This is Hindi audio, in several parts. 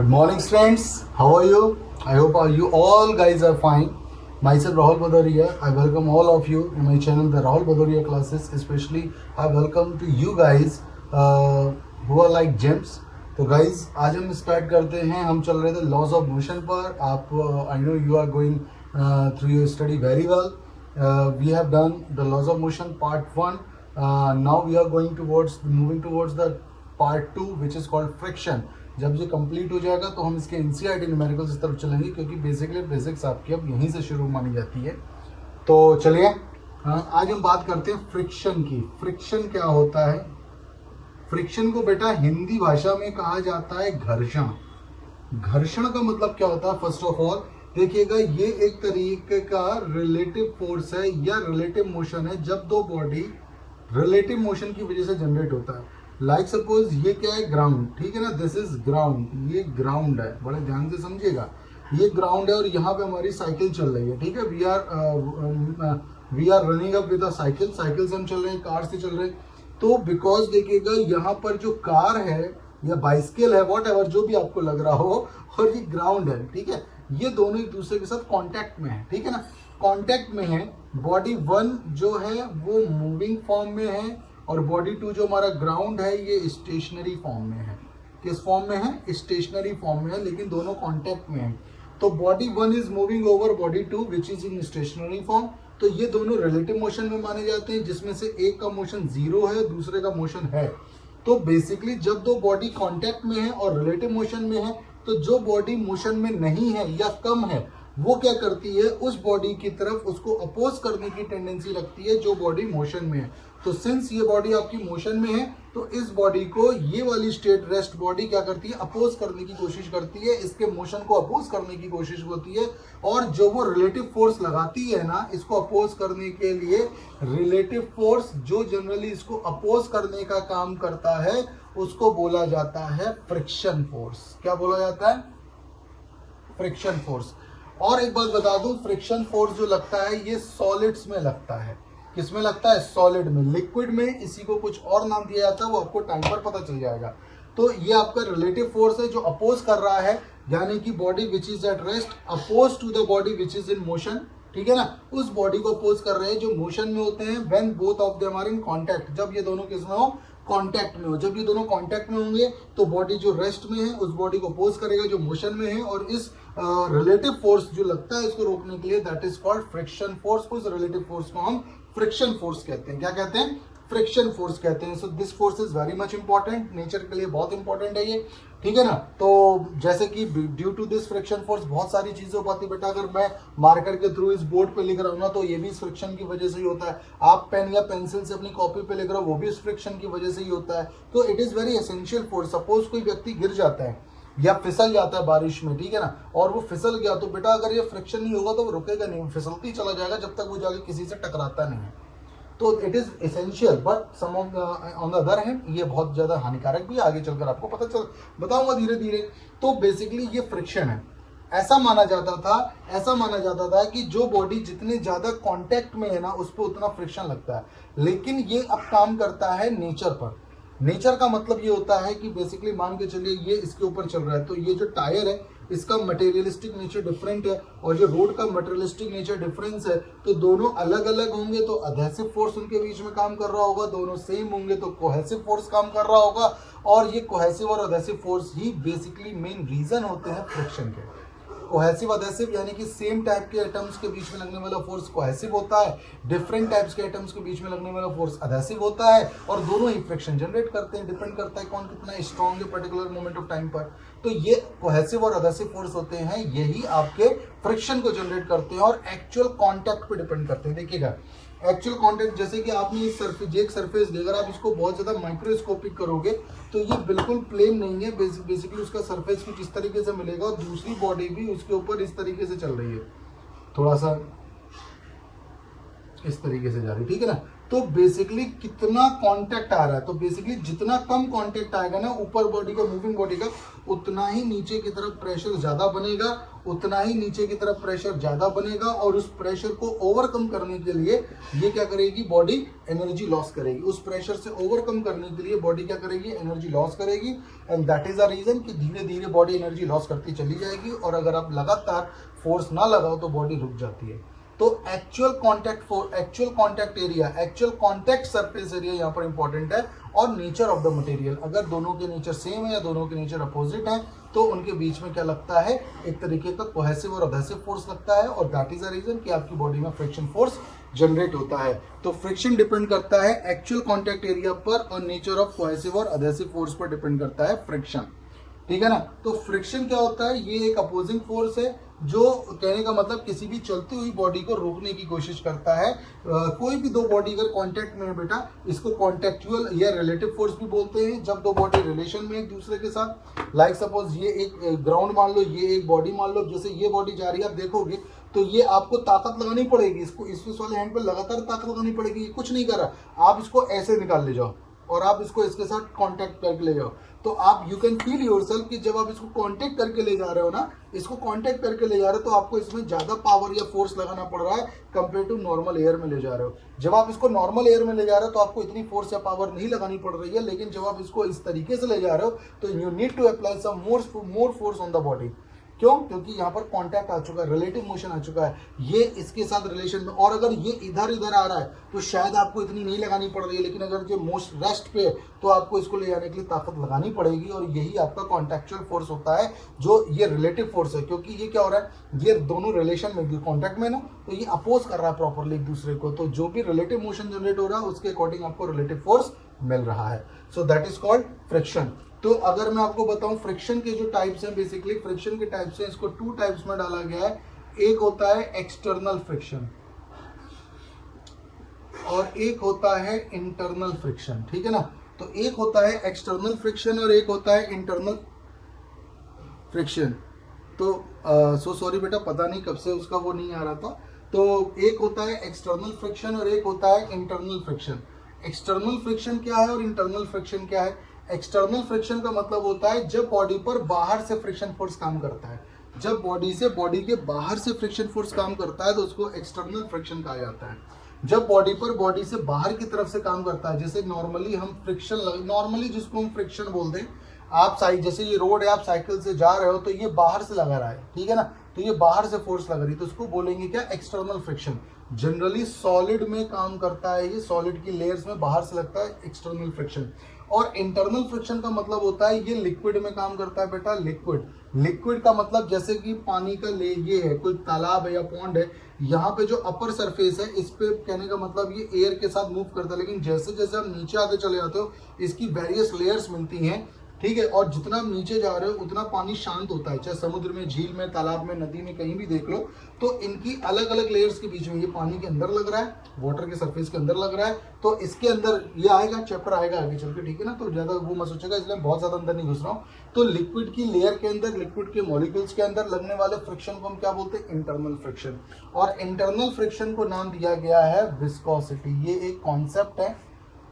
morning, friends. How are you? I hope you all guys are fine. Myself Rahul Bhadoria. I welcome all of you in my channel, the Rahul Bhadoria classes. Especially, I welcome to you guys who are like gems. तो गाइज आज हम स्टार्ट करते हैं. हम चल रहे थे लॉज ऑफ मोशन पर. आप I know you are going through your study very well. We have done the laws of motion part 1. Now we are going towards moving towards the part 2 which is called friction. जब ये कंप्लीट हो जाएगा तो हम इसके एनसीईआरटी न्यूमेरिकल्स इस तरफ चलेंगे, क्योंकि बेसिकली बेसिक्स आपकी अब यहीं से शुरू मानी जाती है. तो चलिए आज हम बात करते हैं फ्रिक्शन की. फ्रिक्शन क्या होता है? फ्रिक्शन को बेटा हिंदी भाषा में कहा जाता है घर्षण. घर्षण का मतलब क्या होता है? फर्स्ट ऑफ ऑल देखिएगा, ये एक तरीके का रिलेटिव फोर्स है या रिलेटिव मोशन है जब दो बॉडी रिलेटिव मोशन की वजह से जनरेट होता है. लाइक सपोज ये क्या है? ग्राउंड. ठीक है ना, दिस इज ग्राउंड. ये ग्राउंड है, बड़े ध्यान से समझिएगा. ये ग्राउंड है और यहाँ पे हमारी साइकिल चल रही है. ठीक है, we are running up with a cycle. Cycle से हम चल रहे हैं, कार से चल रहे हैं. तो बिकॉज देखिएगा यहाँ पर जो कार है या बाइसिकल है, वॉट एवर जो भी आपको लग रहा हो, और ये ग्राउंड है. ठीक है, ये दोनों एक दूसरे के साथ कांटेक्ट में है. ठीक है ना, कांटेक्ट में है. बॉडी 1 जो है वो मूविंग फॉर्म में है और बॉडी 2 जो हमारा ग्राउंड है ये स्टेशनरी फॉर्म में है. किस फॉर्म में है? स्टेशनरी फॉर्म में है, लेकिन दोनों कांटेक्ट में है. तो body 1 is moving over body 2 which is in stationary form. तो ये दोनों रिलेटिव मोशन में माने जाते हैं, जिसमें से एक का मोशन 0 है, दूसरे का मोशन है. तो बेसिकली जब दो बॉडी कांटेक्ट में है और रिलेटिव मोशन में है, तो जो बॉडी मोशन में नहीं है या कम है वो क्या करती है? उस बॉडी की तरफ उसको अपोज करने की टेंडेंसी रखती है जो बॉडी मोशन में है. तो सिंस ये बॉडी आपकी मोशन में है, तो इस बॉडी को ये वाली स्टेट रेस्ट बॉडी क्या करती है? अपोज करने की कोशिश करती है, इसके मोशन को अपोज करने की कोशिश होती है. और जो वो रिलेटिव फोर्स लगाती है ना इसको अपोज करने के लिए, रिलेटिव फोर्स जो जनरली इसको अपोज करने का काम करता है उसको बोला जाता है फ्रिक्शन फोर्स. क्या बोला जाता है? Friction force. और एक बात बता दूं, फ्रिक्शन फोर्स जो लगता है ये सॉलिड्स में लगता है. किसमें लगता है? सॉलिड में. लिक्विड में इसी को कुछ और नाम दिया जाता है, वो आपको टाइम पर पता चल जाएगा. तो ये आपका रिलेटिव फोर्स है जो अपोज कर रहा है, यानी कि body which is at rest oppose to the body which is in motion. ठीक है ना, उस बॉडी को अपोज कर रहे हैं जो मोशन में होते हैं. When both of them are in contact, जब ये दोनों किसमें हो? कांटेक्ट में हो. जब ये दोनों कांटेक्ट में होंगे तो बॉडी जो रेस्ट में है उस बॉडी को अपोज करेगा जो मोशन में है, और इस रिलेटिव फोर्स जो लगता है इसको रोकने के लिए, that is called friction force. उस रिलेटिव फोर्स को हम फ्रिक्शन फोर्स कहते हैं. क्या कहते हैं? फ्रिक्शन फोर्स कहते हैं. So this force is very much important, nature के लिए बहुत इंपॉर्टेंट है ये. ठीक है ना, तो जैसे कि due to this friction force बहुत सारी चीजें हो पाती है बेटा. अगर मैं मार्कर के थ्रू इस बोर्ड पे लिख रहा हूँ ना, तो ये भी इस फ्रिक्शन की वजह से ही होता है. आप पेन या पेंसिल से अपनी कॉपी पे लिख रहे हो, वो भी इस फ्रिक्शन की वजह से ही होता है. तो it is very essential force. Suppose कोई व्यक्ति गिर जाता है या फिसल जाता है बारिश में, ठीक है ना, और वो फिसल गया, तो बेटा अगर ये फ्रिक्शन नहीं होगा तो वो रुकेगा नहीं, वो फिसलती चला जाएगा जब तक वो जाके किसी से टकराता नहीं है. तो it is essential, but some on the other hand ये बहुत ज्यादा हानिकारक भी. आगे चलकर आपको पता बताऊंगा धीरे धीरे. तो बेसिकली ये फ्रिक्शन है. ऐसा माना जाता था कि जो बॉडी जितने ज्यादा कांटेक्ट में है ना उस पर उतना फ्रिक्शन लगता है. लेकिन ये अब काम करता है नेचर पर. नेचर का मतलब ये होता है कि बेसिकली मान के चलिए ये इसके ऊपर चल रहा है, तो ये जो टायर है इसका मटेरियलिस्टिक नेचर डिफरेंट है और जो रोड का मटेरियलिस्टिक नेचर डिफरेंस है. तो दोनों अलग अलग होंगे तो अधेसिव फोर्स उनके बीच में काम कर रहा होगा. दोनों सेम होंगे तो कोहेसिव फोर्स काम कर रहा होगा. और ये कोहेसिव और अधेसिव फोर्स ही बेसिकली मेन रीजन होते हैं फ्रिक्शन के. कोहेसिव अधेसिव यानी कि सेम टाइप के एटम्स के बीच में लगने वाला फोर्स कोहेसिव होता है, डिफरेंट टाइप्स के एटम्स के बीच में लगने वाला फोर्स अधेसिव होता है, और दोनों ही फ्रिक्शन जनरेट करते हैं. डिपेंड करता है कौन कितना स्ट्रॉन्ग है पर्टिकुलर मोमेंट ऑफ टाइम पर. तो ये कोहेसिव और अधेसिव फोर्स होते हैं, यही आपके फ्रिक्शन को जनरेट करते हैं और एक्चुअल कॉन्टैक्ट पे डिपेंड करते हैं. देखिएगा एक्चुअल कॉन्टैक्ट, जैसे कि आपने इस सरफेस अगर आप इसको बहुत ज्यादा माइक्रोस्कोपिक करोगे तो ये बिल्कुल प्लेन नहीं है. बेसिकली उसका सरफेस कुछ इस तरीके से मिलेगा और दूसरी बॉडी भी उसके ऊपर इस तरीके से चल रही है, थोड़ा सा इस तरीके से जा रही है. ठीक है ना, तो बेसिकली कितना कांटेक्ट आ रहा है, तो बेसिकली जितना कम कांटेक्ट आएगा ना ऊपर बॉडी का, मूविंग बॉडी का, उतना ही नीचे की तरफ प्रेशर ज्यादा बनेगा, उतना ही नीचे की तरफ प्रेशर ज्यादा बनेगा, और उस प्रेशर को ओवरकम करने के लिए ये क्या करेगी, बॉडी एनर्जी लॉस करेगी। उस प्रेशर से ओवरकम करने के लिए बॉडी क्या करेगी, एनर्जी लॉस करेगी। And that is the reason कि धीरे धीरे बॉडी एनर्जी लॉस करती चली जाएगी, और अगर आप लगातार फोर्स ना लगाओ तो बॉडी रुक जाती है। तो actual contact area, actual contact surface area यहाँ पर इंपॉर्टेंट है, और नेचर ऑफ द मटेरियल। अगर दोनों के नेचर सेम है या दोनों के नेचर अपोजिट है तो उनके बीच में क्या लगता है, एक तरीके का कोहेसिव और अधेसिव फोर्स लगता है, और दैट इज द रीजन कि आपकी बॉडी में फ्रिक्शन फोर्स जनरेट होता है। तो फ्रिक्शन डिपेंड करता है एक्चुअल कांटेक्ट एरिया पर, और नेचर ऑफ कोहेसिव और अधेसिव फोर्स पर डिपेंड करता है फ्रिक्शन। ठीक है ना। तो फ्रिक्शन क्या होता है, ये एक अपोजिंग फोर्स है जो कहने का मतलब किसी भी चलती हुई बॉडी को रोकने की कोशिश करता है। कोई भी दो बॉडी अगर कांटेक्ट में है बेटा, इसको कॉन्टेक्चुअल या रिलेटिव फोर्स भी बोलते हैं। जब दो बॉडी रिलेशन में एक दूसरे के साथ, लाइक सपोज ये एक ग्राउंड मान लो, ये एक बॉडी मान लो, जैसे ये बॉडी जा रही है आप देखोगे तो ये आपको ताकत लगानी पड़ेगी, इसको इस वाले हैंड पे लगातार ताकत लगानी पड़ेगी। ये कुछ नहीं कर रहा, आप इसको ऐसे निकाल ले जाओ और आप इसको इसके साथ कांटेक्ट करके ले जाओ, तो आप यू कैन फील योरसेल्फ कि जब आप इसको कांटेक्ट करके ले जा रहे हो ना, इसको कांटेक्ट करके ले जा रहे हो, तो आपको इसमें ज्यादा पावर या फोर्स लगाना पड़ रहा है कंपेयर टू नॉर्मल एयर में ले जा रहे हो। जब आप इसको नॉर्मल एयर में ले जा रहे हो तो आपको इतनी फोर्स या पावर नहीं लगानी पड़ रही है, लेकिन जब आप इसको इस तरीके से ले जा रहे हो तो you need to apply some more force on the body. क्यों? क्योंकि यहाँ पर कांटेक्ट आ चुका है, रिलेटिव मोशन आ चुका है, ये इसके साथ रिलेशन में। और अगर ये इधर इधर आ रहा है तो शायद आपको इतनी नहीं लगानी पड़ रही है, लेकिन अगर जो मोस्ट रेस्ट पे है तो आपको इसको ले जाने के लिए ताकत लगानी पड़ेगी, और यही आपका कॉन्टेक्चुअल फोर्स होता है, जो ये रिलेटिव फोर्स है। क्योंकि ये क्या हो रहा है, ये दोनों रिलेशन में कॉन्टैक्ट में ना, तो ये अपोज कर रहा है प्रॉपरली एक दूसरे को, तो जो भी रिलेटिव मोशन जनरेट हो रहा है उसके अकॉर्डिंग आपको रिलेटिव फोर्स मिल रहा है। So that is called friction. तो अगर मैं आपको बताऊं फ्रिक्शन के जो टाइप्स हैं, बेसिकली फ्रिक्शन के टाइप्स हैं, इसको टू टाइप्स में डाला गया है। एक होता है एक्सटर्नल फ्रिक्शन और एक होता है इंटरनल फ्रिक्शन। ठीक है ना। तो एक होता है एक्सटर्नल फ्रिक्शन और एक होता है इंटरनल फ्रिक्शन। तो सो सॉरी बेटा, पता नहीं कब से उसका वो नहीं आ रहा था। तो एक होता है एक्सटर्नल फ्रिक्शन और एक होता है इंटरनल फ्रिक्शन। एक्सटर्नल फ्रिक्शन क्या है और इंटरनल फ्रिक्शन क्या है? एक्सटर्नल फ्रिक्शन का मतलब होता है जब बॉडी पर बाहर से फ्रिक्शन फोर्स काम करता है। जब बॉडी के बाहर से फ्रिक्शन फोर्स काम करता है तो उसको एक्सटर्नल फ्रिक्शन कहा जाता है। जब बॉडी से बाहर की तरफ से काम करता है, जैसे नॉर्मली हम नॉर्मली जिसको हम फ्रिक्शन बोलते हैं, आप जैसे ये रोड है, आप साइकिल से जा रहे हो तो ये बाहर से लगा रहा है, ठीक है ना, तो ये बाहर से फोर्स लग रही है, तो उसको बोलेंगे क्या? External friction. जनरली सॉलिड में काम करता है, ये सॉलिड की लेयर्स में बाहर से लगता है एक्सटर्नल फ्रिक्शन। और इंटरनल फ्रिक्शन का मतलब होता है ये लिक्विड में काम करता है बेटा। लिक्विड का मतलब जैसे कि पानी का ये है, कोई तालाब है या पॉन्ड है, यहाँ पे जो अपर सरफेस है इस पे कहने का मतलब ये एयर के साथ मूव करता है, लेकिन जैसे जैसे हम नीचे आते चले जाते हो इसकी वेरियस लेयर्स मिलती हैं, ठीक है। और जितना आप नीचे जा रहे हो उतना पानी शांत होता है, चाहे समुद्र में, झील में, तालाब में, नदी में, कहीं भी देख लो, तो इनकी अलग अलग लेयर्स के बीच में, ये पानी के अंदर लग रहा है, वाटर के सरफेस के अंदर लग रहा है, तो इसके अंदर ये आएगा, चैप्टर आएगा आगे चल के, ठीक है ना, तो ज्यादा वो मत सोचेगा, इसलिए बहुत ज्यादा अंदर नहीं घुस रहा हूँ। तो लिक्विड की लेयर के अंदर, लिक्विड के मॉलिक्यूल्स के अंदर लगने वाले फ्रिक्शन को हम क्या बोलते हैं? Internal friction. और इंटरनल फ्रिक्शन को नाम दिया गया है विस्कोसिटी। ये एक कॉन्सेप्ट है,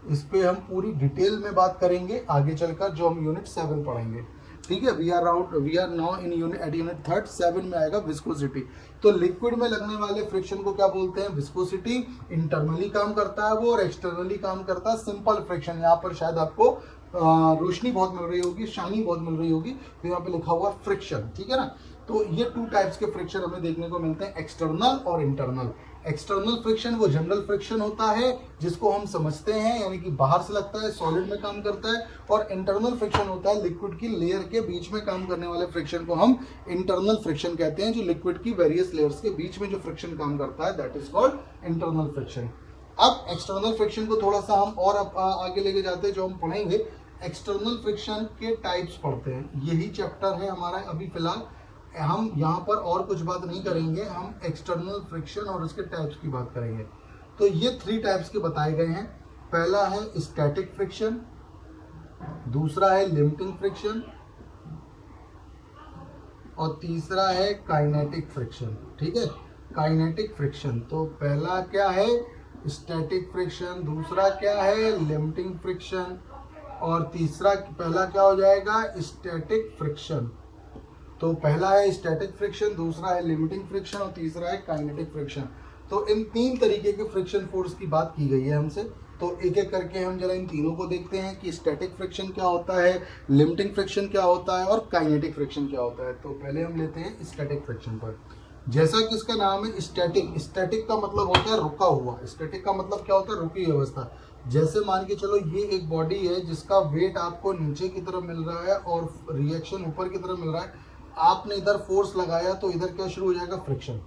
इस पे हम पूरी डिटेल में बात करेंगे आगे चलकर, जो हम यूनिट 7 पढ़ेंगे, ठीक है। We are now in unit 3 7 में आएगा विस्कोसिटी। तो लिक्विड में लगने वाले फ्रिक्शन को क्या बोलते हैं? विस्कोसिटी। इंटरनली काम करता है वो और एक्सटर्नली काम करता है सिंपल फ्रिक्शन। यहाँ पर शायद आपको रोशनी बहुत मिल रही होगी, शाइनिंग बहुत मिल रही होगी, तो यहाँ पे लिखा हुआ फ्रिक्शन, ठीक है ना। तो ये टू टाइप्स के फ्रिक्शन हमें देखने को मिलते हैं, एक्सटर्नल और इंटरनल। एक्सटर्नल फ्रिक्शन वो जनरल फ्रिक्शन होता है जिसको हम समझते हैं, यानी कि बाहर से लगता है, सॉलिड में काम करता है। और इंटरनल फ्रिक्शन होता है लिक्विड की लेयर के बीच में काम करने वाले फ्रिक्शन को हम इंटरनल फ्रिक्शन कहते हैं, जो लिक्विड की वेरियस लेयर्स के बीच में जो फ्रिक्शन काम करता है, that is called internal friction. अब एक्सटर्नल फ्रिक्शन को थोड़ा सा हम और आगे लेके जाते हैं, जो हम पढ़ेंगे एक्सटर्नल फ्रिक्शन के टाइप्स पढ़ते हैं। यही चैप्टर है हमारा अभी फिलहाल, हम यहाँ पर और कुछ बात नहीं करेंगे, हम एक्सटर्नल फ्रिक्शन और उसके टाइप्स की बात करेंगे। तो ये 3 टाइप्स के बताए गए हैं। पहला है स्टैटिक फ्रिक्शन, दूसरा है लिमिटिंग फ्रिक्शन और तीसरा है काइनेटिक फ्रिक्शन, ठीक है। काइनेटिक फ्रिक्शन, तो पहला क्या है? स्टैटिक फ्रिक्शन, दूसरा क्या है लिमिटिंग फ्रिक्शन, और तीसरा पहला क्या हो जाएगा स्टैटिक फ्रिक्शन। तो पहला है स्टैटिक फ्रिक्शन, दूसरा है लिमिटिंग फ्रिक्शन और तीसरा है काइनेटिक फ्रिक्शन। तो इन तीन तरीके के फ्रिक्शन फोर्स की बात की गई है हमसे। तो एक एक करके हम जरा इन तीनों को देखते हैं कि स्टैटिक फ्रिक्शन क्या होता है, लिमिटिंग फ्रिक्शन क्या होता है और काइनेटिक फ्रिक्शन क्या होता है। तो पहले हम लेते हैं स्टैटिक फ्रिक्शन पर। जैसा कि इसका नाम है स्टैटिक, स्टैटिक का मतलब होता है रुका हुआ। स्टैटिक का मतलब क्या होता है रुकी हुई अवस्था। जैसे मान के चलो ये एक बॉडी है जिसका वेट आपको नीचे की तरफ मिल रहा है और रिएक्शन ऊपर की तरफ मिल रहा है। आपने इधर फोर्स लगाया तो इधर क्या शुरू हो जाएगा फ्रिक्शन,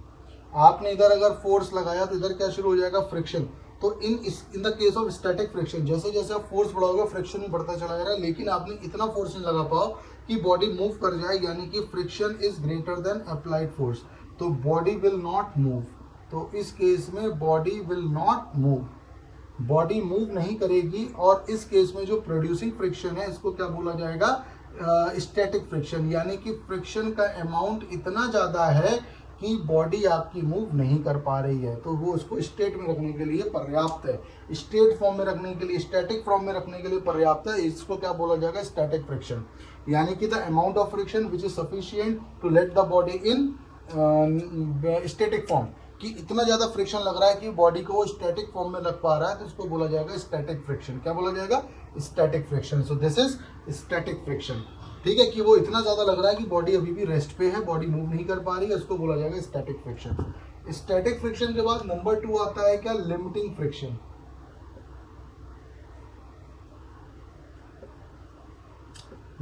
आपने इधर अगर फोर्स लगाया तो इधर क्या शुरू हो जाएगा फ्रिक्शन। तो in the case of static friction जैसे जैसे आप फोर्स बढ़ाओगे फ्रिक्शन भी बढ़ता चला जा रहा है, लेकिन आपने इतना फोर्स नहीं लगा पाओ कि बॉडी मूव कर जाए, यानी कि friction is greater than applied force, तो बॉडी विल नॉट मूव। तो इस केस में body will not move, body move नहीं करेगी। और इस केस में जो प्रोड्यूसिंग फ्रिक्शन है इसको क्या बोला जाएगा स्टैटिक फ्रिक्शन, यानी कि फ्रिक्शन का अमाउंट इतना ज़्यादा है कि बॉडी आपकी मूव नहीं कर पा रही है। तो वो उसको स्टेट में रखने के लिए पर्याप्त है, स्टेट फॉर्म में रखने के लिए, स्टैटिक फॉर्म में रखने के लिए पर्याप्त है। इसको क्या बोला जाएगा स्टैटिक फ्रिक्शन, यानी कि the amount of friction which is sufficient to let the body in static form, कि इतना ज़्यादा फ्रिक्शन लग रहा है कि बॉडी को वो स्टैटिक फॉर्म में रख पा रहा है, तो इसको बोला जाएगा स्टैटिक फ्रिक्शन। क्या बोला जाएगा static friction. So this is static friction. ठीक है, कि वो इतना ज़्यादा लग रहा है कि बॉडी अभी भी रेस्ट पे है, बॉडी मूव नहीं कर पा रही है, इसको बोला जाएगा स्टैटिक फ्रिक्शन। स्टैटिक फ्रिक्शन के बाद नंबर 2 आता है क्या लिमिटिंग फ्रिक्शन।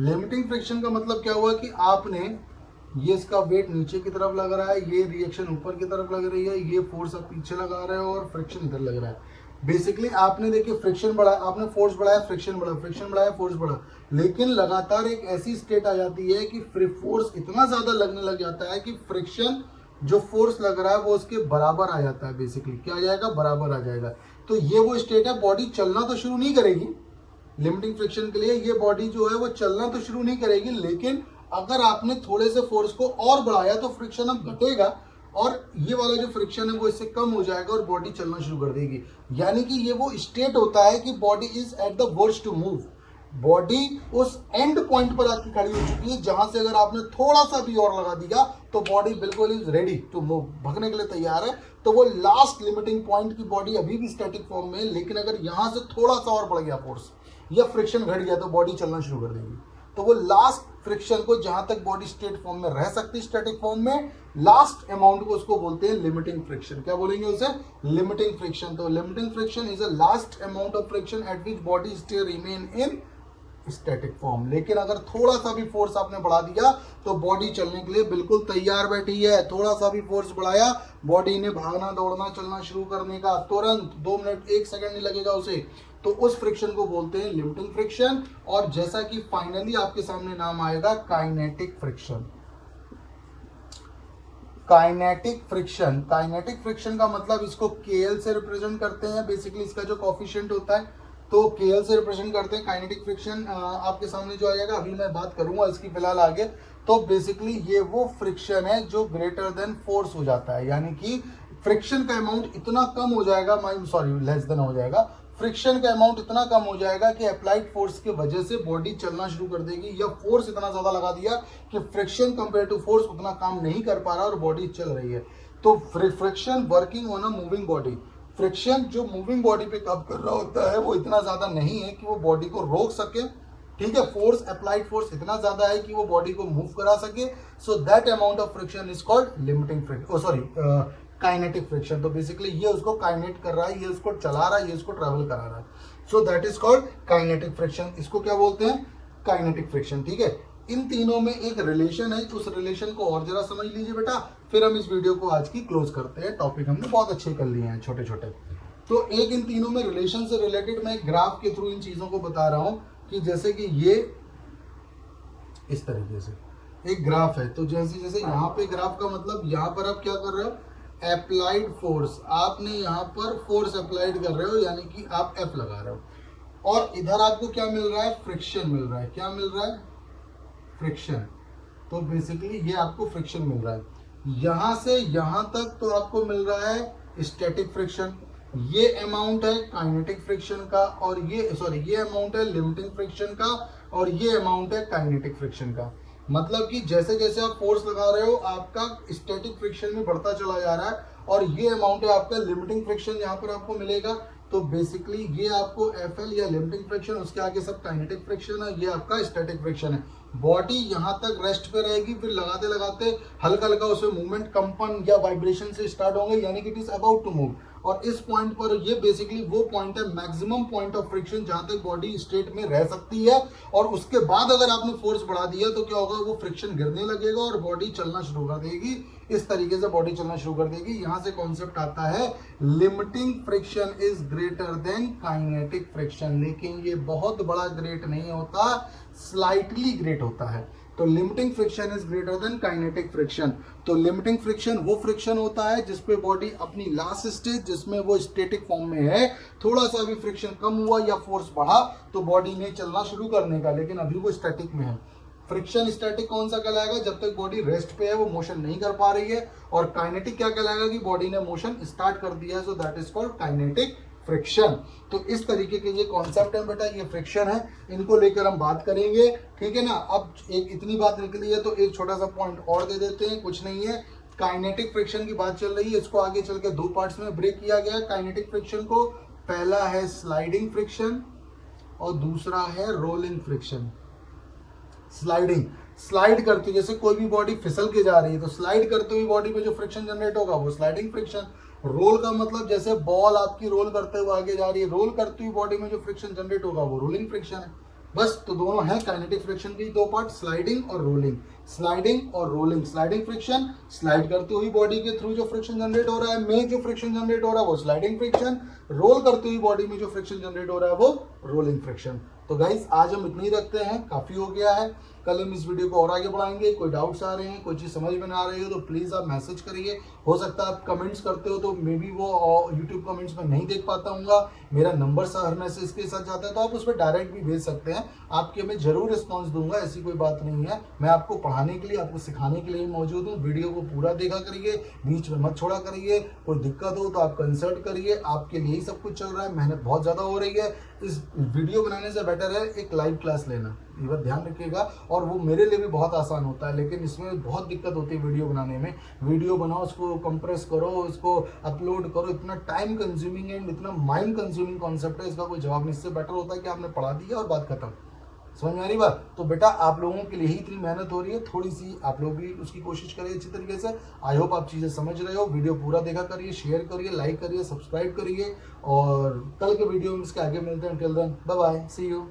लिमिटिंग फ्रिक्शन का मतलब क्या हुआ कि आपने ये इसका वेट नीचे की तरफ लग रहा है, ये रिएक्शन ऊपर की तरफ लग रही है, ये फोर्स आप पीछे लगा रहे हो और फ्रिक्शन इधर लग रहा है। बेसिकली आपने देखिए फ्रिक्शन बढ़ा, आपने फोर्स बढ़ाया फ्रिक्शन बढ़ा, फ्रिक्शन बढ़ाया फोर्स बढ़ा, लेकिन लगातार एक ऐसी स्टेट आ जाती है कि फोर्स इतना ज्यादा लगने लग जाता है कि फ्रिक्शन जो फोर्स लग रहा है वो उसके बराबर आ जाता है। बेसिकली क्या आ जाएगा बराबर आ जाएगा। तो ये वो स्टेट है, बॉडी चलना तो शुरू नहीं करेगी लिमिटिंग फ्रिक्शन के लिए, ये बॉडी जो है वो चलना तो शुरू नहीं करेगी, लेकिन अगर आपने थोड़े से फोर्स को और बढ़ाया तो फ्रिक्शन अब घटेगा और ये वाला जो फ्रिक्शन है वो इससे कम हो जाएगा और बॉडी चलना शुरू कर देगी। यानी कि ये वो स्टेट होता है कि body is at the worst to move, body उस एंड पॉइंट पर आके खड़ी हो चुकी है जहां से अगर आपने थोड़ा सा भी और लगा दिया तो बॉडी बिल्कुल इज रेडी टू मूव, भगने के लिए तैयार है। तो वो लास्ट लिमिटिंग पॉइंट की बॉडी अभी भी स्टैटिक फॉर्म में है, लेकिन अगर यहां से थोड़ा सा और बढ़ गया फोर्स या फ्रिक्शन घट गया तो बॉडी चलना शुरू कर देगी। तो वो लास्ट फ्रिक्शन को जहां तक बॉडी स्टेट फॉर्म में रह सकती है स्टैटिक फॉर्म में, लास्ट अमाउंट को उसको बोलते हैं लिमिटिंग फ्रिक्शन। क्या बोलेंगे उसे लिमिटिंग फ्रिक्शन। तो limiting friction is a last amount of friction eight which body still remain in static form. लेकिन अगर थोड़ा सा भी फोर्स आपने बढ़ा दिया तो बॉडी चलने के लिए बिल्कुल तैयार बैठी है। थोड़ा सा भी फोर्स बढ़ाया, बॉडी ने भागना दौड़ना चलना शुरू करने का, तुरंत 2 मिनट 1 सेकंड नहीं लगेगा उसे। तो उस फ्रिक्शन को बोलते हैं लिमिटिंग फ्रिक्शन। और जैसा कि फाइनली आपके सामने नाम आएगा kinetic friction. Kinetic friction, kinetic friction का मतलब इसको KL से रिप्रेजेंट करते हैं। बेसिकली इसका जो कॉफिशिएंट होता है तो KL से रिप्रेजेंट करते हैं। काइनेटिक फ्रिक्शन आपके सामने जो आ जाएगा, अभी मैं बात करूंगा इसकी फिलहाल आगे। तो बेसिकली ये वो फ्रिक्शन है जो ग्रेटर देन फोर्स हो जाता है, यानी कि फ्रिक्शन का अमाउंट इतना कम हो जाएगा, लेस देन हो जाएगा, फ्रिक्शन का अमाउंट इतना कम हो जाएगा कि अप्लाइड फोर्स की वजह से बॉडी चलना शुरू कर देगी, या फोर्स इतना ज्यादा लगा दिया कि फ्रिक्शन कंपेयर टू फोर्स उतना काम नहीं कर पा रहा और बॉडी चल रही है। तो friction working on a moving body, friction जो मूविंग बॉडी पे काम कर रहा होता है वो इतना ज्यादा नहीं है कि वो बॉडी को रोक सके। ठीक है, फोर्स अप्लाइड फोर्स इतना ज्यादा है कि वो बॉडी को मूव करा सके। So that amount of friction is called limiting friction, kinetic friction. तो बेसिकली ये उसको काइनेट कर रहा है, ये उसको चला रहा है, ये उसको ट्रेवल करा रहा है। So that is called kinetic friction. इसको क्या बोलते हैं काइनेटिक फ्रिक्शन। ठीक है, इन तीनों में एक रिलेशन है, उस रिलेशन को और जरा समझ लीजिए बेटा, फिर हम इस वीडियो को आज की क्लोज करते हैं। टॉपिक हमने बहुत अच्छे कर लिए हैं छोटे छोटे। तो एक इन तीनों में रिलेशन से रिलेटेड मैं एक ग्राफ के थ्रू इन चीजों को बता रहा हूं कि जैसे कि ये इस तरीके से एक ग्राफ है। तो जैसे जैसे यहाँ पे ग्राफ का मतलब यहाँ पर आप क्या कर रहे हो अप्लाइड फोर्स, आपने यहाँ पर फोर्स अप्लाइड कर रहे हो, यानी कि आप F लगा रहे हो, और इधर आपको क्या मिल रहा है फ्रिक्शन मिल रहा है। क्या मिल रहा है फ्रिक्शन। तो बेसिकली ये आपको फ्रिक्शन मिल रहा है। यहां से यहां तक तो आपको मिल रहा है स्टैटिक फ्रिक्शन, ये अमाउंट है काइनेटिक फ्रिक्शन का, और ये अमाउंट है लिमिटिंग फ्रिक्शन का, और ये अमाउंट है काइनेटिक फ्रिक्शन का। मतलब कि जैसे जैसे आप फोर्स लगा रहे हो आपका स्टैटिक फ्रिक्शन भी बढ़ता चला जा रहा है, और ये अमाउंट है आपका लिमिटिंग फ्रिक्शन यहाँ पर आपको मिलेगा। तो बेसिकली ये आपको एफ या लिमिटिंग फ्रिक्शन, उसके आगे सब काइनेटिक फ्रिक्शन है, ये आपका स्टैटिक फ्रिक्शन है। बॉडी यहाँ तक रेस्ट पे रहेगी, फिर लगाते लगाते हल्का हल्का उसमें मूवमेंट, कंपन या वाइब्रेशन से स्टार्ट होंगे, यानी कि it is about to move. और इस पॉइंट पर ये बेसिकली वो पॉइंट है, मैक्सिमम पॉइंट ऑफ फ्रिक्शन, जहां तक बॉडी स्टेट में रह सकती है। और उसके बाद अगर आपने फोर्स बढ़ा दिया तो क्या होगा, वो फ्रिक्शन गिरने लगेगा और बॉडी चलना शुरू कर देगी। इस तरीके से बॉडी चलना शुरू कर देगी। यहां से कॉन्सेप्ट आता है limiting friction is greater than kinetic friction. लेकिन ये बहुत बड़ा ग्रेट नहीं होता, स्लाइटली ग्रेट होता है। तो limiting friction is greater than kinetic friction. तो लिमिटिंग फ्रिक्शन वो फ्रिक्शन होता है जिसपे बॉडी अपनी लास्ट स्टेज, जिसमें वो स्टैटिक फॉर्म में है, थोड़ा सा भी फ्रिक्शन कम हुआ या फोर्स बढ़ा तो बॉडी ने चलना शुरू करने का, लेकिन अभी वो स्टैटिक में है। फ्रिक्शन स्टैटिक कौन सा कहलाएगा, जब तक बॉडी रेस्ट पे है, वो मोशन नहीं कर पा रही है। और काइनेटिक क्या कहलाएगा, कि बॉडी ने मोशन स्टार्ट कर दिया है, so that is called kinetic friction. तो इस तरीके के ये कॉन्सेप्ट है बेटा, ये फ्रिक्शन है, इनको लेकर हम बात करेंगे, ठीक है ना। अब एक इतनी बात निकली है तो एक छोटा सा पॉइंट और दे देते हैं, कुछ नहीं है। काइनेटिक फ्रिक्शन की बात चल रही है, इसको आगे चल के दो पार्ट्स में ब्रेक किया गया काइनेटिक फ्रिक्शन को। पहला है स्लाइडिंग फ्रिक्शन और दूसरा है रोलिंग फ्रिक्शन। स्लाइडिंग, स्लाइड करती है, जैसे कोई भी बॉडी फिसल के जा रही है तो स्लाइड करते हुए बॉडी में जो फ्रिक्शन जनरेट होगा वो स्लाइडिंग फ्रिक्शन। रोल का मतलब जैसे बॉल आपकी रोल करते हुए आगे जा रही है, रोल करती हुई बॉडी में जो फ्रिक्शन जनरेट होगा वो रोलिंग फ्रिक्शन है। बस, तो दोनों है काइनेटिक फ्रिक्शन की दो पार्ट, स्लाइडिंग और रोलिंग। स्लाइडिंग और रोलिंग, स्लाइडिंग फ्रिक्शन, स्लाइड करते हुई बॉडी के थ्रू जो फ्रिक्शन जनरेट हो रहा है, में जो फ्रिक्शन जनरेट हो रहा है वो स्लाइडिंग फ्रिक्शन। रोल करते हुई बॉडी में जो फ्रिक्शन जनरेट हो रहा है वो रोलिंग फ्रिक्शन। तो गाइस आज हम इतनी रखते हैं, काफी हो गया है। कल हम इस वीडियो को और आगे बढ़ाएंगे। कोई डाउट्स आ रहे हैं, कोई चीज समझ में ना आ रही हो तो प्लीज आप मैसेज करिए। हो सकता है आप कमेंट्स करते हो तो मे बी वो यूट्यूब कमेंट्स में नहीं देख पाता हूँ। मेरा नंबर हर मैसेज के साथ जाता है तो आप उस पर डायरेक्ट भी भेज सकते हैं, आपके मैं जरूर रिस्पॉन्स दूंगा, ऐसी कोई बात नहीं है। मैं आपको पढ़ाने के लिए, आपको सिखाने के लिए मौजूद हूँ। वीडियो को पूरा देखा करिए, बीच में मत छोड़ा करिए। कोई दिक्कत हो तो आप कंसल्ट करिए, आपके लिए ही सब कुछ चल रहा है, मेहनत बहुत ज़्यादा हो रही है। इस वीडियो बनाने से बेटर है एक लाइव क्लास लेना, ये बात ध्यान रखिएगा। और वो मेरे लिए भी बहुत आसान होता है, लेकिन इसमें बहुत दिक्कत होती है वीडियो बनाने में। वीडियो बनाओ, उसको कंप्रेस करो, उसको अपलोड करो, इतना टाइम कंज्यूमिंग एंड इतना माइंड कंज्यूमिंग कॉन्सेप्ट है, इसका कोई जवाब नहीं। इससे बेटर होता है कि आपने पढ़ा दिया और बात खत्म। समझ में आ रही बात? तो बेटा आप लोगों के लिए ही इतनी मेहनत हो रही है, थोड़ी सी आप लोग भी उसकी कोशिश करिए अच्छी तरीके से। आई होप आप चीज़ें समझ रहे हो। वीडियो पूरा देखा करिए, शेयर करिए, लाइक करिए, सब्सक्राइब करिए, और कल के वीडियो में इसके आगे मिलते हैं। Till then bye bye, see you.